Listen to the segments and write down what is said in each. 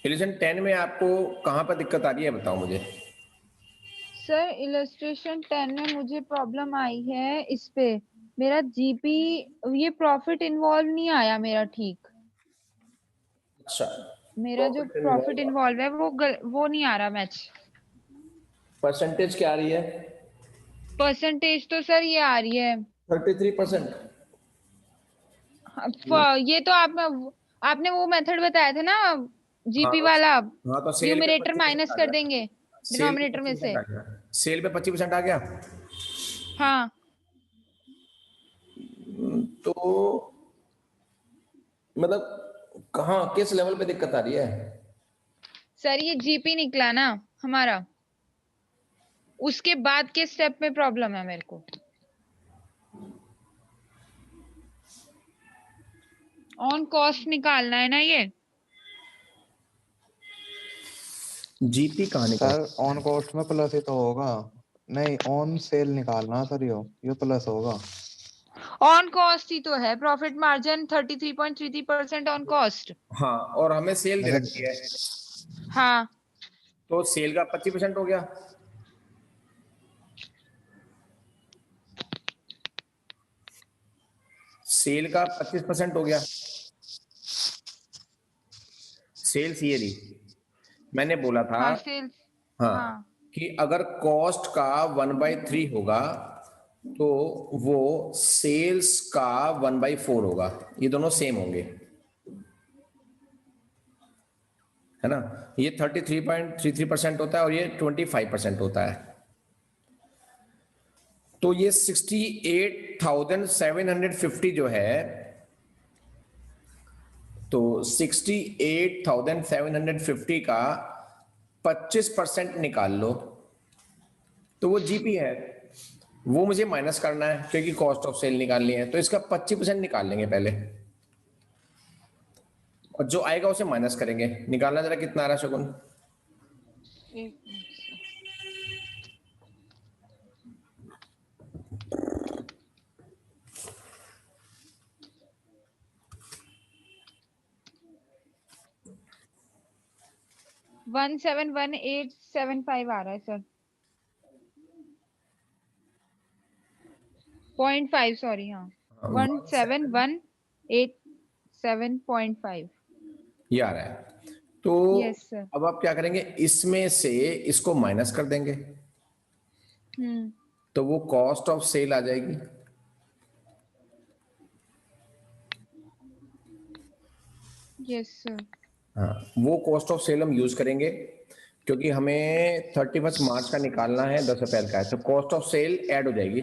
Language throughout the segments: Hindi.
इलेक्शन 10 में आपको कहाँ पर दिक्कत आ रही है बताओ मुझे। सर इलस्ट्रेशन 10 में मुझे प्रॉब्लम आई है इस पे, मेरा जीपी ये प्रॉफिट इन्वॉल्व नहीं आया मेरा ठीक। अच्छा, मेरा जो प्रॉफिट प्रॉफिट इन्वॉल्व, इन्वॉल्व है वो नहीं आ रहा मैच। परसेंटेज क्या आ रही है? परसेंटेज तो सर ये आ रही है 33%। ये तो आपने वो मेथड बताया था ना, हाँ जीपी तो, वाला। हाँ तो सेल पे न्यूमरेटर 25% माइनस आ कर गया। देंगे सेल पे डिनोमिनेटर में 25% से। आ गया। सेल पे 25% आ गया। हाँ तो मतलब कहाँ किस लेवल पे दिक्कत आ रही है? सर ये जीपी निकला ना हमारा, उसके बाद के स्टेप में प्रॉब्लम है मेरे को। ऑन कॉस्ट निकालना है ना ये। जीपी कहाँ निकल? सर ऑन कॉस्ट में प्लस ही तो होगा। नहीं, ऑन सेल निकालना सर, ये प्लस होगा। ऑन कॉस्ट ही तो है, प्रॉफिट मार्जिन 33.33% ऑन कॉस्ट। हाँ, और हमें सेल दे अच्छा, रखी है, हाँ तो सेल का 25% हो गया। सेल का 25% हो गया। सेल्स ये रही, मैंने बोला था। हाँ सेल्स। हाँ, हाँ कि अगर कॉस्ट का 1/3 होगा तो वो सेल्स का 1/4 होगा, ये दोनों सेम होंगे, है ना। ये 33.33% होता है और ये 25% होता है। तो ये 68,750 जो है, तो 68,750 का 25% निकाल लो तो वो जीपी है। वो मुझे माइनस करना है क्योंकि कॉस्ट ऑफ सेल निकालनी है, तो इसका 25% निकाल लेंगे पहले, और जो आएगा उसे माइनस करेंगे। निकालना जरा कितना आ रहा है शगुन? एक मिनट से। वन 71875 आ रहा है सर। 0.5 सॉरी, हाँ 17,187.5। ये आ रहा है। तो यस सर। अब आप क्या करेंगे, इसमें से इसको माइनस कर देंगे हम्म। तो वो कॉस्ट ऑफ सेल आ जाएगी। Yes sir. हाँ, वो कॉस्ट ऑफ सेल हम यूज करेंगे क्योंकि हमें 31 मार्च का निकालना है, 10 अप्रैल का है, तो कॉस्ट ऑफ सेल ऐड हो जाएगी।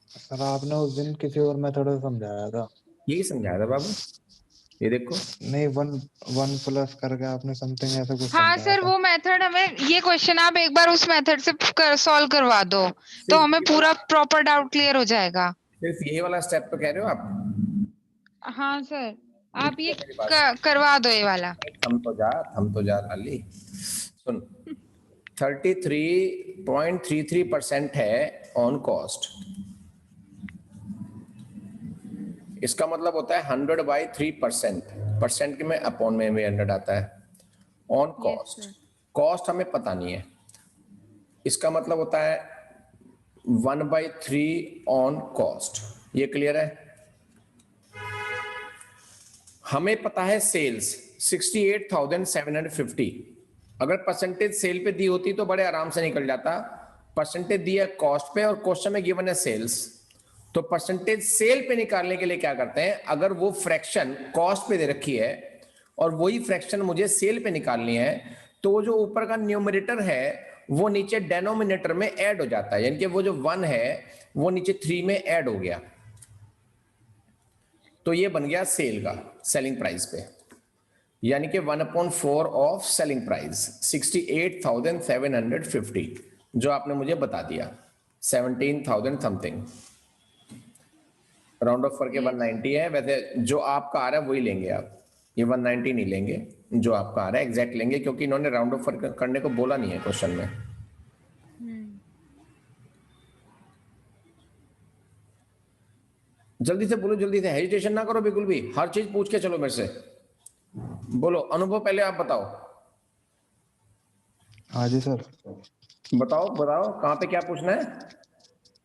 सर आपने उस दिन किसी और मेथड से समझाया था। यही समझाया था बाबू, ये देखो। नहीं, वन वन प्लस करके आपने समथिंग ऐसा कुछ हाँ समझाया सर था। वो मेथड हमें, ये क्वेश्चन आप एक बार उस मेथड से सॉल्व करवा दो तो सिर्फ हमें ये पूरा वाला, प्रॉपर डाउट क्लियर हो जाएगा। सिर्फ यही वाला स्टेप तो कह रहे हो आप? हाँ सर आप ये रुको मेरी बात, करवा दो ये वाला। थम तो जा लाली, सुन। 33.33% है ऑन कॉस्ट, इसका मतलब होता है 100/3%। परसेंट के में अपॉन में 100 आता है on yes cost. Sir. Cost हमें पता नहीं है, इसका मतलब होता है 1/3 ऑन कॉस्ट। ये क्लियर है? हमें पता है सेल्स 68,750। अगर परसेंटेज सेल पे दी होती तो बड़े आराम से निकल जाता। परसेंटेज दिया कॉस्ट पे और क्वेश्चन में गिवन है सेल्स, तो परसेंटेज सेल पे निकालने के लिए क्या करते हैं, अगर वो फ्रैक्शन कॉस्ट पे दे रखी है और वही फ्रैक्शन मुझे सेल पे निकालनी है, तो वो जो ऊपर का न्यूमरेटर है वो नीचे डेनोमिनेटर में ऐड हो जाता है, यानी कि वो जो 1 है वो नीचे 3 में ऐड हो गया, तो ये बन गया सेल का सेलिंग प्राइस पे, यानी कि 1/4 ऑफ सेलिंग प्राइस 68,750 जो आपने मुझे बता दिया, 17,000 समथिंग, राउंड ऑफ करके 190 है। वैसे जो आपका आ रहा है वही लेंगे आप, ये 190 नहीं लेंगे, जो आपका आ रहा है एग्जैक्ट लेंगे क्योंकि इन्होंने राउंड ऑफ करने को बोला नहीं है क्वेश्चन में। जल्दी से बोलो, जल्दी से, हेजिटेशन ना करो बिल्कुल भी, हर चीज पूछ के चलो मेरे से। बोलो अनुभव, पहले आप बताओ। हाँ जी सर। बताओ बताओ कहाँ पे क्या पूछना है।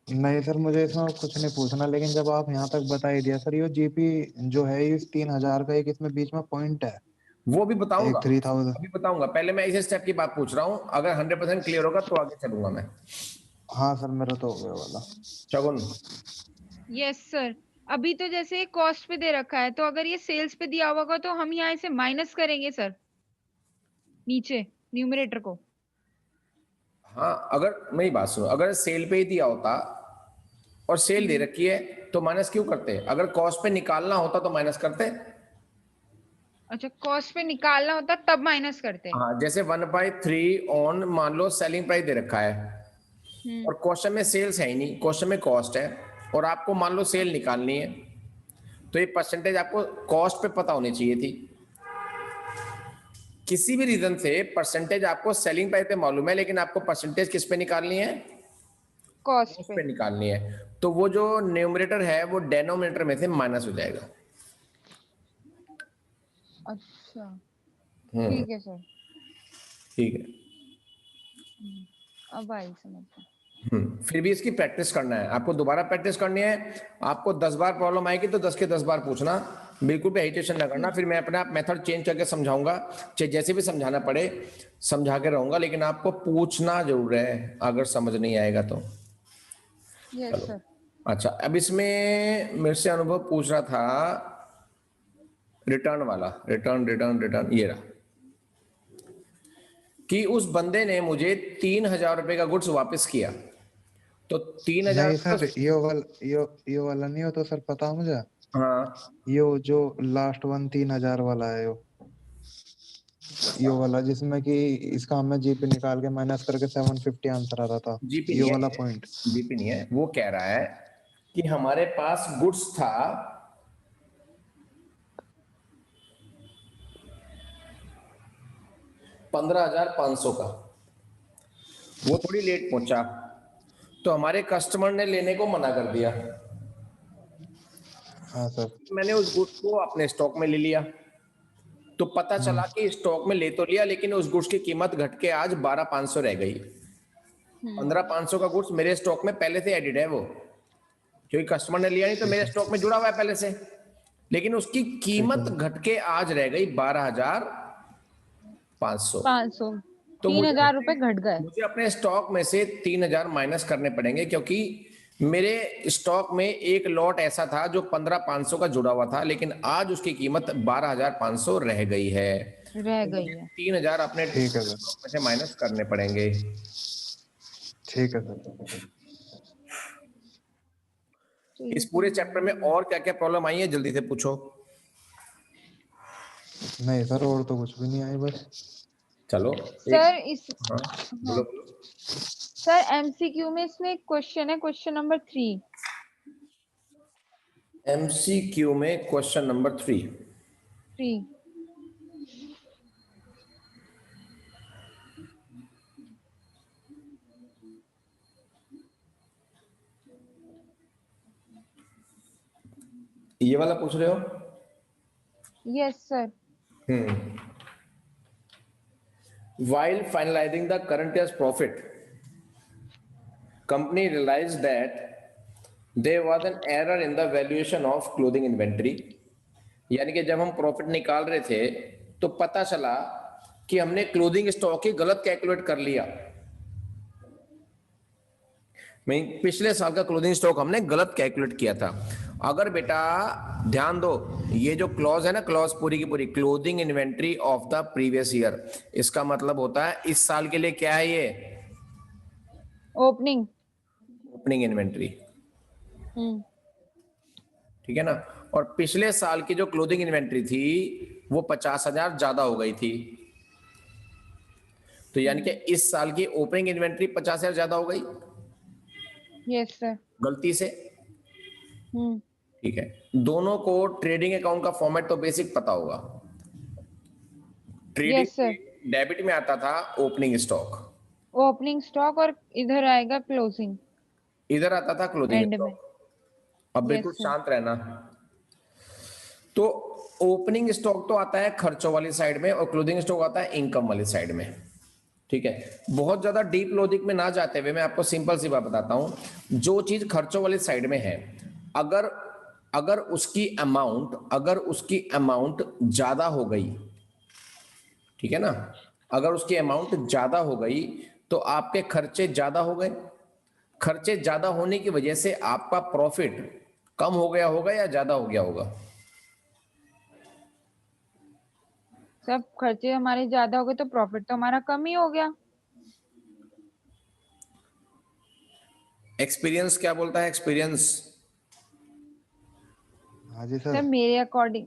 नहीं सर, मुझे इसमें कुछ नहीं पूछना, लेकिन जब आप यहाँ तक बता ही दिया सर, ये जीपी जो है इस 3000 का, एक इसमें बीच में पॉइंट है, वो भी बताऊंगा, एक 3000। अभी बताऊंगा। पहले मैं इस स्टेप की बात पूछ रहा हूँ, अगर 100% क्लियर होगा तो आगे चलूंगा मैं। हाँ सर, मेरा तो हो गया वाला। शगुन। Yes sir. अभी तो जैसे कॉस्ट पे दे रखा है, तो अगर ये सेल्स पे दिया होगा तो हम यहाँ से माइनस करेंगे सर, नीचे न्यूमरेटर को। हाँ, अगर मेरी बात सुनो, अगर सेल पे ही दिया होता और सेल दे रखी है तो माइनस क्यों करते? अगर कॉस्ट पे निकालना होता तो माइनस करते। अच्छा, कॉस्ट पे निकालना होता तब माइनस करते। हाँ, जैसे 1/3 ऑन, मान लो सेलिंग प्राइस दे रखा है और क्वेश्चन में सेल्स है ही नहीं, क्वेश्चन में कॉस्ट है, और आपको मान लो सेल निकालनी है, तो ये परसेंटेज आपको कॉस्ट पे पता होनी चाहिए थी। किसी भी रीजन से परसेंटेज आपको सेलिंग प्राइस पे मालूम है, लेकिन आपको परसेंटेज किस पे निकालनी है? कॉस्ट कॉस्ट पे। पे निकालनी है। तो वो जो न्यूमरेटर है वो डेनोमिनेटर में से माइनस हो जाएगा। अच्छा, हम्म, ठीक है सर। ठीक है। अब आई समझ में। फिर भी इसकी प्रैक्टिस करना है आपको, दोबारा प्रैक्टिस करनी है। आपको 10 बार प्रॉब्लम आएगी तो 10 के 10 बार पूछना, बिल्कुल भी हेजिटेशन ना करना। फिर मैं अपना मेथड चेंज करके समझाऊंगा, चाहे जैसे भी समझाना पड़े समझा के रहूंगा, लेकिन आपको पूछना जरूर है अगर समझ नहीं आएगा तो। यस चलो, सर। अच्छा, अब इसमें मेरे से अनुभव पूछ रहा था रिटर्न वाला, रिटर्न रिटर्न रिटर्न, ये रहा कि उस बंदे ने मुझे 3000 रुपए का गुड्स वापस किया, तो 3000 नहीं सर, ये वाला नहीं हो तो सर, पता मुझे, हाँ, ये जो लास्ट वन 3000 वाला है, ये वाला जिसमें कि इसका हमने जीपी निकाल के माइनस करके 750 आंसर आता था, जीपी ये नहीं वाला है, पॉइंट। जीपी नहीं है। वो कह रहा है कि हमारे पास गुड्स था 15,500 का, वो थोड़ी लेट पहुंचा, तो हमारे कस्टमर ने लेने को मना कर दिया। हाँ सर। मैंने उस गुड्स को अपने स्टॉक में ले लिया, तो पता चला कि स्टॉक में ले तो लिया, लेकिन उस गुड्स की कीमत घट के आज 12,500 रह गई। 15,500 का गुड्स मेरे स्टॉक में पहले से एडिड है वो, क्योंकि कस्टमर ने लिया नहीं तो मेरे स्टॉक में जुड़ा हुआ है पहले से, लेकिन उसकी ठीक कीमत है सर। घट के आज रह गई 12,500। 500। तो 3000 रुपए घट गए। मुझे अपने स्टॉक में से 3,000 माइनस करने पड़ेंगे, क्योंकि मेरे स्टॉक में एक लॉट ऐसा था जो 15,500 का जुड़ा हुआ था, लेकिन आज उसकी कीमत 12,500 रह गई है। रह तो गई मुझे है। 3,000 अपने ठीक है सर। स्टॉक में से माइनस करने पड़ेंगे। ठीक है सर। इस पूरे चैप्टर में और क्या क्या प्रॉब्लम आई है जल्दी से पूछो। नहीं सर, और तो कुछ भी नहीं आई, बस। चलो सर एक, इस हाँ, बोलो हाँ बोलो। सर, एमसीक्यू में इसमें एक क्वेश्चन है, क्वेश्चन नंबर 3। एमसीक्यू में क्वेश्चन नंबर 3। 3। ये वाला पूछ रहे हो? Yes sir. While finalizing the current year's profit, company realized that there was an error in the valuation of clothing inventory। यानी कि जब हम प्रॉफिट निकाल रहे थे तो पता चला कि हमने क्लोथिंग स्टॉक ही गलत कैलकुलेट कर लिया। पिछले साल का क्लोथिंग स्टॉक हमने गलत कैलकुलेट किया था। अगर बेटा ध्यान दो, ये जो क्लॉज है ना, क्लॉज पूरी की पूरी clothing inventory of the previous year, इसका मतलब होता है इस साल के लिए क्या है ये? ओपनिंग। ओपनिंग इन्वेंट्री, हम्म। ठीक है ना। और पिछले साल की जो क्लोथिंग इन्वेंट्री थी वो 50,000 ज्यादा हो गई थी, तो यानी कि इस साल की ओपनिंग इन्वेंट्री 50,000 ज्यादा हो गई यस सर। गलती से। हम्म। ठीक है, दोनों को ट्रेडिंग अकाउंट का फॉर्मेट तो बेसिक पता होगा। Trading yes sir. डेबिट में आता था ओपनिंग स्टॉक, ओपनिंग स्टॉक, और इधर आएगा क्लोजिंग इधर आता था क्लोथिंग एंड में। स्टॉक। अब बिल्कुल यस सर। शांत रहना। तो ओपनिंग स्टॉक तो आता है खर्चों वाली साइड में और क्लोजिंग स्टॉक आता है इनकम वाली साइड में। ठीक है, बहुत ज्यादा डीप लॉजिक में ना जाते हुए मैं आपको सिंपल सी बात बताता हूं। जो चीज खर्चों वाली साइड में है, अगर अगर उसकी अमाउंट ज्यादा हो गई, ठीक है ना, अगर उसकी अमाउंट ज्यादा हो गई तो आपके खर्चे ज्यादा हो गए। खर्चे ज्यादा होने की वजह से आपका प्रॉफिट कम हो गया होगा या ज्यादा हो गया होगा? सब खर्चे हमारे ज्यादा हो गए तो प्रॉफिट तो हमारा कम ही हो गया। एक्सपीरियंस क्या बोलता है? एक्सपीरियंस हाँ जी सर सर। मेरे अकॉर्डिंग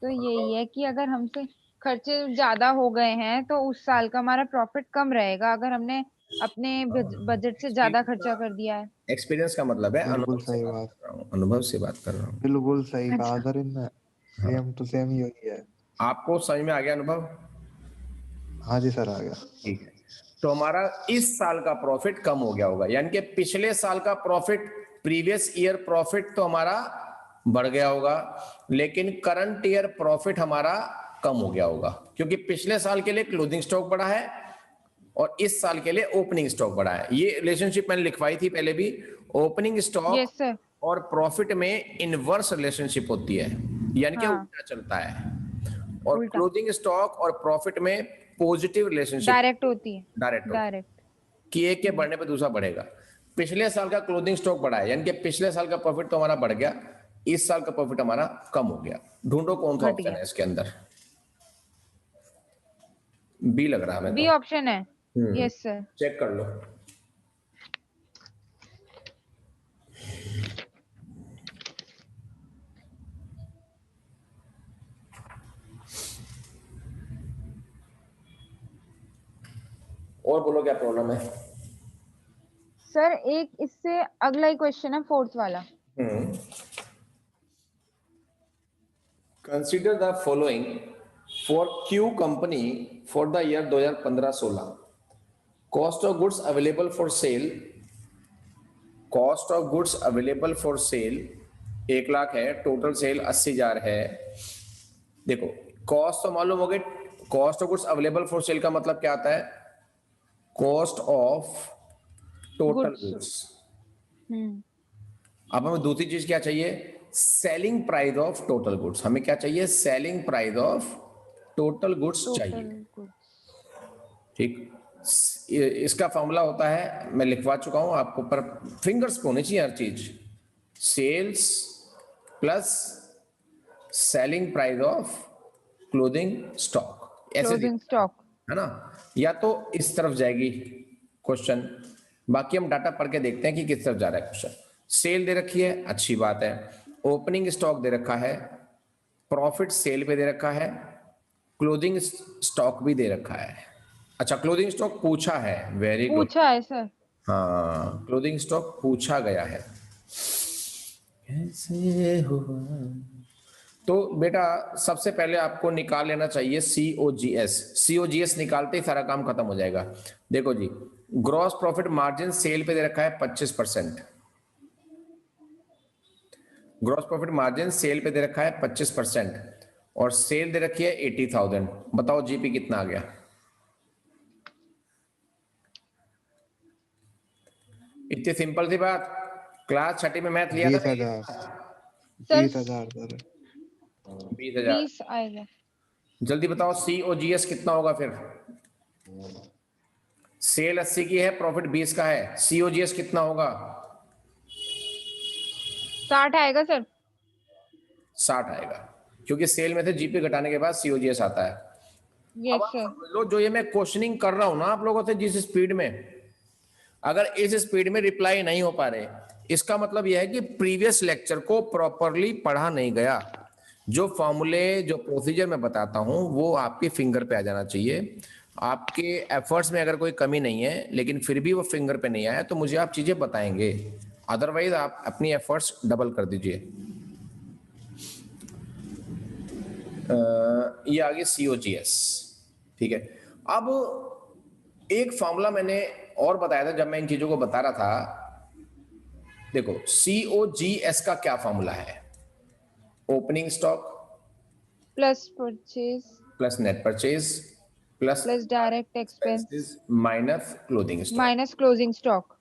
तो यही है कि अगर हमसे खर्चे ज्यादा हो गए हैं तो उस साल का हमारा प्रॉफिट कम रहेगा, अगर हमने अपने बजट से ज्यादा खर्चा कर दिया है। एक्सपीरियंस का मतलब है बिल्कुल अनुभव से सही बात बात। कर रहा हूँ, अनुभव से बात कर रहा हूँ। बिल्कुल सही कहा अच्छा। सर इनने, हाँ, सेम टू सेम यही है। आपको समझ में आ गया अनुभव? हाँ जी सर, आ गया। ठीक है, तो हमारा इस साल का प्रॉफिट कम हो गया होगा, यानी कि पिछले साल का प्रॉफिट, प्रीवियस ईयर प्रॉफिट तो हमारा बढ़ गया होगा, लेकिन करंट ईयर प्रॉफिट हमारा कम हो गया होगा, क्योंकि पिछले साल के लिए क्लोजिंग स्टॉक बढ़ा है और इस साल के लिए ओपनिंग स्टॉक बढ़ा है। ये रिलेशनशिप मैंने लिखवाई थी पहले भी। Opening stock yes sir. और प्रॉफिट में इनवर्स रिलेशनशिप होती है, यानी कि हाँ, उल्टा चलता है। और उल्टा क्लोजिंग स्टॉक और प्रॉफिट में पॉजिटिव रिलेशनशिप, डायरेक्ट होती है। डायरेक्ट होती है, डायरेक्ट। कि एक के बढ़ने पे दूसरा बढ़ेगा। पिछले साल का क्लोजिंग स्टॉक बढ़ा है, यानी कि पिछले साल का प्रॉफिट तो हमारा बढ़ गया, इस साल का प्रॉफिट हमारा कम हो गया। ढूंढो कौन सा घट ऑप्शन गया। है इसके अंदर। बी लग रहा है हमें बी तो। ऑप्शन है। Yes sir. चेक कर लो। और बोलो क्या प्रॉब्लम है? सर एक इससे अगला ही क्वेश्चन है, फोर्थ वाला। Consider the following for Q company for the year 2015-16। Cost of goods available for cell, cost of goods available for cell 1 lakh है, टोटल सेल 80,000 है। देखो, कॉस्ट तो मालूम हो गई। Cost of goods available for sale का मतलब क्या आता है? Cost of total goods. Goods. हम्म। अब हमें दूसरी चीज क्या चाहिए? Selling price of total goods. हमें क्या चाहिए? Selling price of total goods total चाहिए। गुड्स। ठीक, इसका फॉर्मूला होता है, मैं लिखवा चुका हूं आपको, पर फिंगर्स पे होनी चाहिए हर चीज। Sales plus selling price of clothing stock, ऐसे क्लोजिंग स्टॉक। है ना? या तो इस तरफ जाएगी क्वेश्चन, बाकी हम डाटा पढ़ के देखते हैं कि किस तरफ जा रहा है क्वेश्चन। सेल दे रखी है, अच्छी बात है। ओपनिंग स्टॉक दे रखा है, प्रॉफिट सेल पे दे रखा है, क्लोजिंग स्टॉक भी दे रखा है। अच्छा, क्लोजिंग स्टॉक पूछा है, वेरी गुड। पूछा है सर। हाँ, क्लोजिंग स्टॉक पूछा गया है। कैसे हुआ? तो बेटा सबसे पहले आपको निकाल लेना चाहिए COGS। COGS निकालते ही सारा काम खत्म हो जाएगा। देखो जी, ग्रॉस प्रॉफिट मार्जिन सेल पे दे रखा है 25%। ग्रॉस प्रॉफिट मार्जिन सेल पे दे रखा है 25% और सेल दे रखी है 80,000। बताओ जीपी कितना आ गया? इतनी सिंपल सी बात। क्लास 6 में मैथ लिया था 20,000। Sir 20,000 sir. 20,000। 20 आएगा। जल्दी बताओ COGS कितना होगा फिर? सेल 80 की है, प्रॉफिट 20 का है, COGS कितना होगा? 60 आएगा सर। 60 आएगा, क्योंकि सेल में से जीपी घटाने के बाद COGS आता है। अब यस आप सर। समझ लो, जो ये मैं क्वेश्चनिंग कर रहा हूं ना आप लोगों से जिस स्पीड में, अगर इस स्पीड में रिप्लाई नहीं हो पा रहे, इसका मतलब यह है कि प्रीवियस लेक्चर को प्रॉपरली पढ़ा नहीं गया। जो फॉर्मूले, जो प्रोसीजर मैं बताता हूं वो आपके फिंगर पे आ जाना चाहिए। आपके एफर्ट्स में अगर कोई कमी नहीं है लेकिन फिर भी वो फिंगर पे नहीं आया तो मुझे आप चीजें बताएंगे, अदरवाइज आप अपनी एफर्ट्स डबल कर दीजिए। ये आगे COGS। ठीक है, अब एक फॉर्मूला मैंने और बताया था जब मैं इन चीजों को बता रहा था। देखो, COGS का क्या फॉर्मूला है? Opening stock plus purchase plus net purchase plus plus direct expense minus clothing stock. Minus closing stock.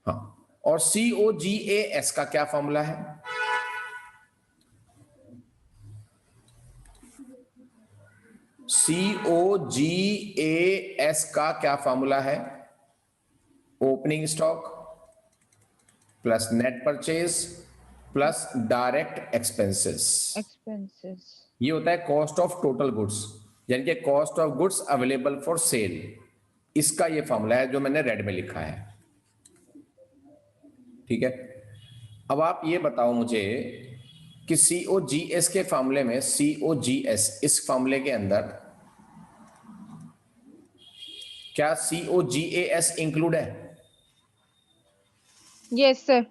हाँ, और COGAS का क्या फॉर्मूला है? COGAS का क्या फॉर्मूला है? Opening stock plus net purchase plus direct expenses. ये होता है कॉस्ट ऑफ टोटल गुड्स, यानी कि cost of goods available for cell. इसका ये फॉर्मूला है जो मैंने रेड में लिखा है। ठीक है, अब आप ये बताओ मुझे कि COGS के फॉर्मूले में, COGS इस फॉर्मूले के अंदर क्या COGAS इंक्लूड है? Yes sir.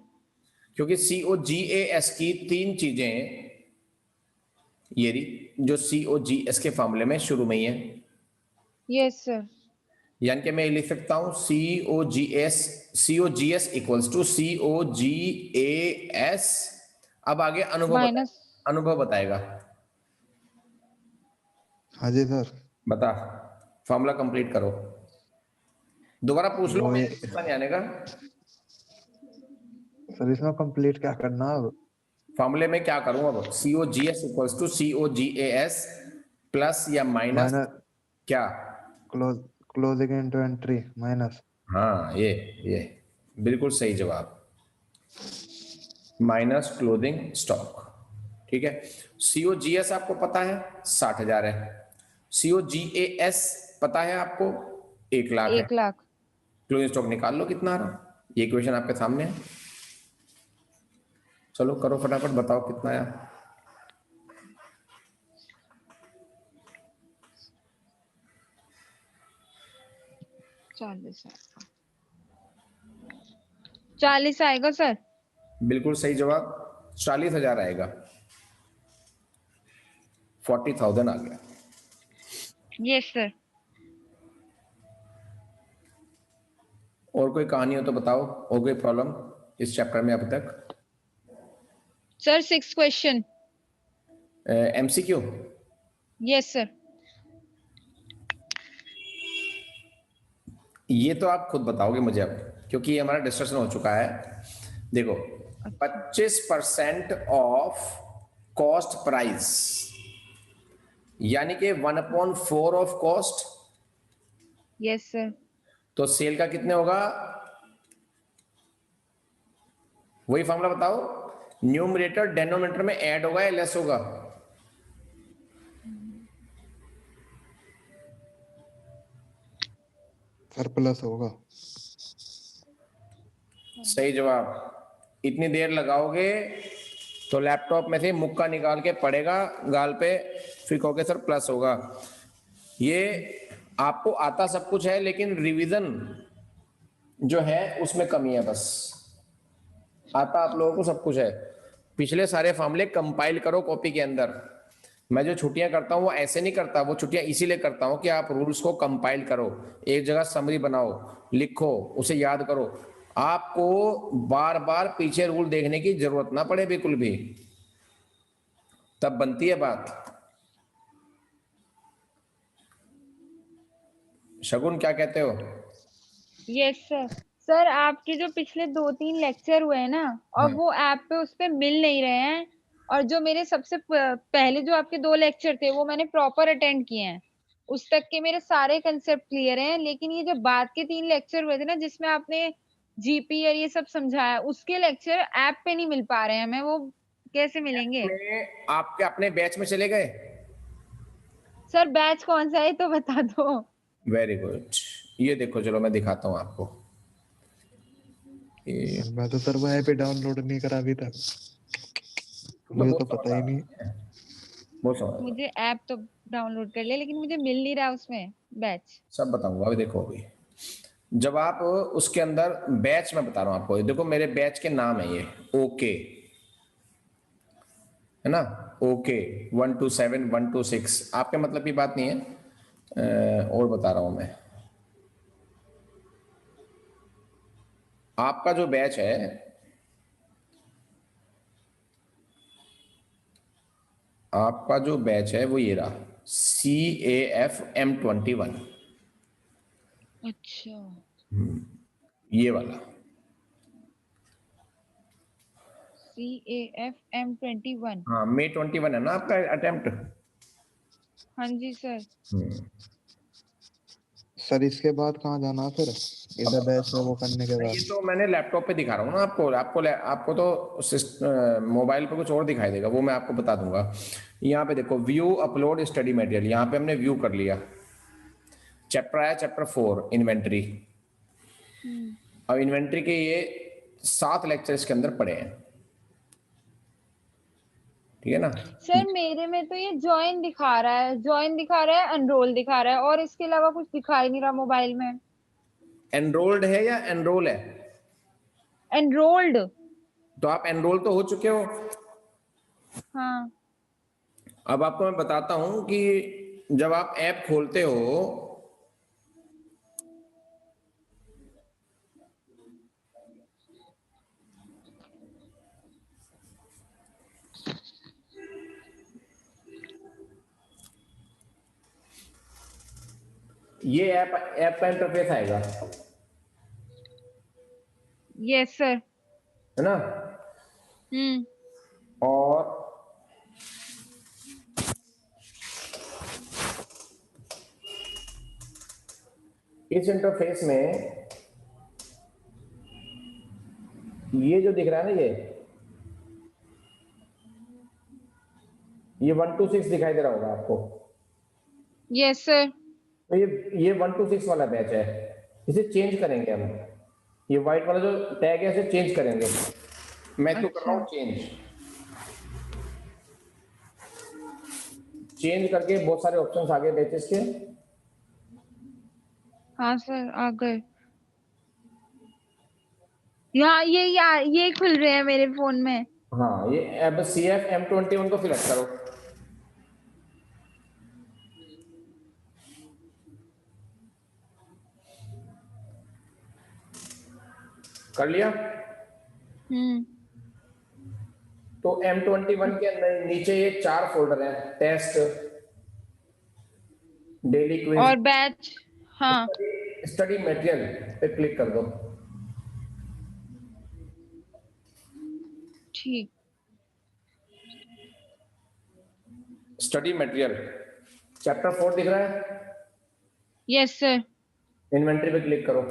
क्योंकि COGAS की तीन चीजें ये जो COGS के फॉर्मूले में शुरू में ही है। Yes sir. यानी कि मैं लिख सकता हूं COGS इक्वल्स टू COGAS। अब आगे माइनस अनुभव बताएगा। हाँ जी सर। बता, फॉर्मूला कंप्लीट करो। दोबारा पूछ लो, वो मुझे गुस्सा नहीं आने का। सर इसमें कंप्लीट क्या करना अब? फॉर्मूले में क्या करूं अब? COGS equals to COGAS plus या माइनस माइनस क्या? Closing inventory minus. हाँ, ये बिल्कुल सही जवाब, माइनस क्लोथिंग स्टॉक। ठीक है, COGS आपको पता है 60,000 है, COGAS पता है आपको 1,00,000 है। 1 लाख। क्लोजिंग स्टॉक निकाल लो कितना आ रहा, ये इक्वेशन आपके सामने है। चलो करो फटाफट, बताओ कितना आया। 40 आएगा सर। बिल्कुल सही जवाब, 40,000 आएगा, 40,000 आ गया। Yes sir. और कोई कहानी हो तो बताओ, और कोई प्रॉब्लम इस चैप्टर में अब तक? Sir 6 question. MCQ? Yes sir. ये तो आप खुद बताओगे मुझे अब, क्योंकि ये हमारा डिस्कशन हो चुका है। देखो, 25% ऑफ कॉस्ट प्राइस, यानी कि 1/4 ऑफ कॉस्ट। Yes sir. तो सेल का कितने होगा? वही फॉर्मूला बताओ, न्यूमरेटर डेनोमिनेटर में ऐड होगा या लेस होगा? सर प्लस होगा। सही जवाब। इतनी देर लगाओगे तो लैपटॉप में से मुक्का निकाल के पड़ेगा गाल पे, फिर कहोगे सर प्लस होगा। ये आपको आता सब कुछ है, लेकिन रिवीजन जो है उसमें कमी है बस। आता आप लोगों को सब कुछ है, पिछले सारे फॉर्मूले कंपाइल करो कॉपी के अंदर। मैं जो छुट्टियां करता हूं वो ऐसे नहीं करता, वो छुट्टियां इसीलिए करता हूं कि आप रूल्स को कंपाइल करो, एक जगह समरी बनाओ, लिखो, उसे याद करो, आपको बार बार पीछे रूल देखने की जरूरत ना पड़े बिल्कुल भी, तब बनती है बात। शगुन क्या कहते हो? Yes sir. सर आपके जो पिछले 2-3 लेक्चर हुए हैं ना, और हाँ। वो ऐप पे उस पे मिल नहीं रहे हैं, और जो मेरे सबसे पहले जो आपके 2 लेक्चर थे वो मैंने प्रॉपर अटेंड किए हैं, उस तक के मेरे सारे कंसेप्ट क्लियर हैं। लेकिन ये जो बाद के 3 लेक्चर हुए थे ना, जिसमें आपने जीपी और ये सब समझाया, उसके लेक्चर ऐप पे नहीं मिल पा रहे हैं, हमें वो कैसे मिलेंगे? आपके अपने बैच में चले गए? सर बैच कौन सा है तो बता दो। वेरी गुड, ये देखो, चलो मैं दिखाता हूं आपको। सर मैं तो सर वो ऐप डाउनलोड नहीं करा अभी तक, मुझे तो पता ही नहीं। बहुत समझ, मुझे ऐप तो डाउनलोड कर लिया, लेकिन मुझे मिल नहीं रहा उसमें बैच। सब बताऊंगा अभी। देखो, अभी जब आप उसके अंदर बैच में बता रहा हूं आपको, देखो मेरे बैच के नाम है ये, ओके है ना, ओके 127 126, आपके मतलब की बात नहीं है। और बता रहा हूं मैं, आपका जो बैच है आपका जो बैच है वो ये रहा, CAF-M21, अच्छा, ये वाला। CAF-M21। हाँ, May 21 है ना आपका अटेम्प्ट। हाँ जी सर। सर इसके बाद कहाँ जाना है फिर, इधर बैच में वो करने के ये बाद? तो मैंने लैपटॉप पे दिखा रहा हूँ ना आपको, आपको तो मोबाइल पे कुछ और दिखाई देगा, वो मैं आपको बता दूंगा। यहाँ पे देखो, व्यू अपलोड स्टडी मटेरियल, यहाँ पे हमने व्यू कर लिया। चैप्टर आया चैप्टर 4, इन्वेंट्री। हम्म। अब इन्वेंट्री के ये 7 लेक्चर इसके अंदर पड़े हैं, ठीक है ना। सर मेरे में तो ये ज्वाइन दिखा रहा है, ज्वाइन दिखा रहा है, एनरोल दिखा रहा है, और इसके अलावा कुछ दिखा ही नहीं रहा मोबाइल में। एनरोल्ड है या एनरोल है? एनरोल्ड। तो आप एनरोल तो हो चुके हो। हाँ। अब आपको मैं बताता हूं कि जब आप ऐप खोलते हो, ये ऐप ऐप का इंटरफेस आएगा, यस सर। है ना। हम्म। और इस इंटरफेस में ये जो दिख रहा है ना, ये 1 to 6 दिखाई दे रहा होगा आपको। Yes sir. तो ये 1 to 6 वाला बैच है, इसे चेंज करेंगे हम। ये व्हाइट वाला जो टैग है इसे चेंज करेंगे। मैं तो कर रहा हूँ चेंज करके बहुत सारे ऑप्शंस आ गए बैचेस के। हाँ सर आ गए। यहाँ ये खुल रहे हैं मेरे फोन में। हाँ, ये अब CAF-M21 को सिलेक्ट करो। कर लिया? तो M21 के अंदर नीचे ये 4 फोल्डर हैं, टेस्ट, डेली क्विज, और बैच। हाँ। स्टडी मटेरियल पे क्लिक कर दो। ठीक। स्टडी मटेरियल चैप्टर 4 दिख रहा है, यस सर। इन्वेंट्री पे क्लिक करो।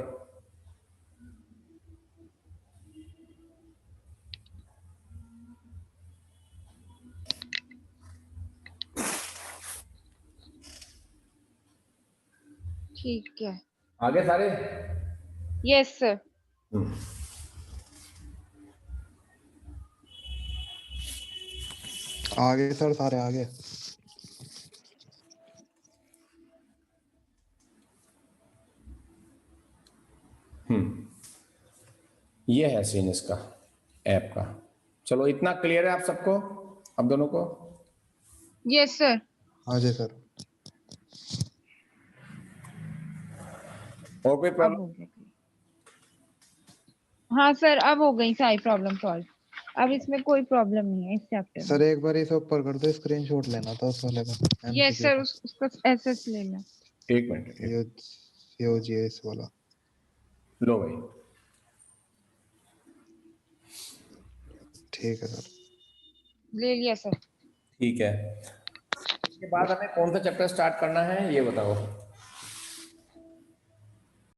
ठीक है। आगे सारे। Yes sir. आगे सर, सारे आगे। ये है सीन इसका ऐप का। चलो, इतना क्लियर है आप सबको, अब दोनों को? Yes sir. हाँ जी सर। और कोई अब प्रॉब्लम? हो गया। हाँ सर अब हो गई सारी प्रॉब्लम सॉल्व। अब इसमें कोई प्रॉब्लम नहीं है इस चैप्टर में। सर एक बार इसे ऊपर कर दो, स्क्रीनशॉट लेना था उस वाले का, यस MCQ सर का। उसका एसएस लेना। एक मिनट, ये जीएस वाला। लो भाई। ठीक है सर। ले लिया सर। ठीक है, इसके बाद हमें कौन सा चैप्टर स्टार्ट करना है ये बताओ।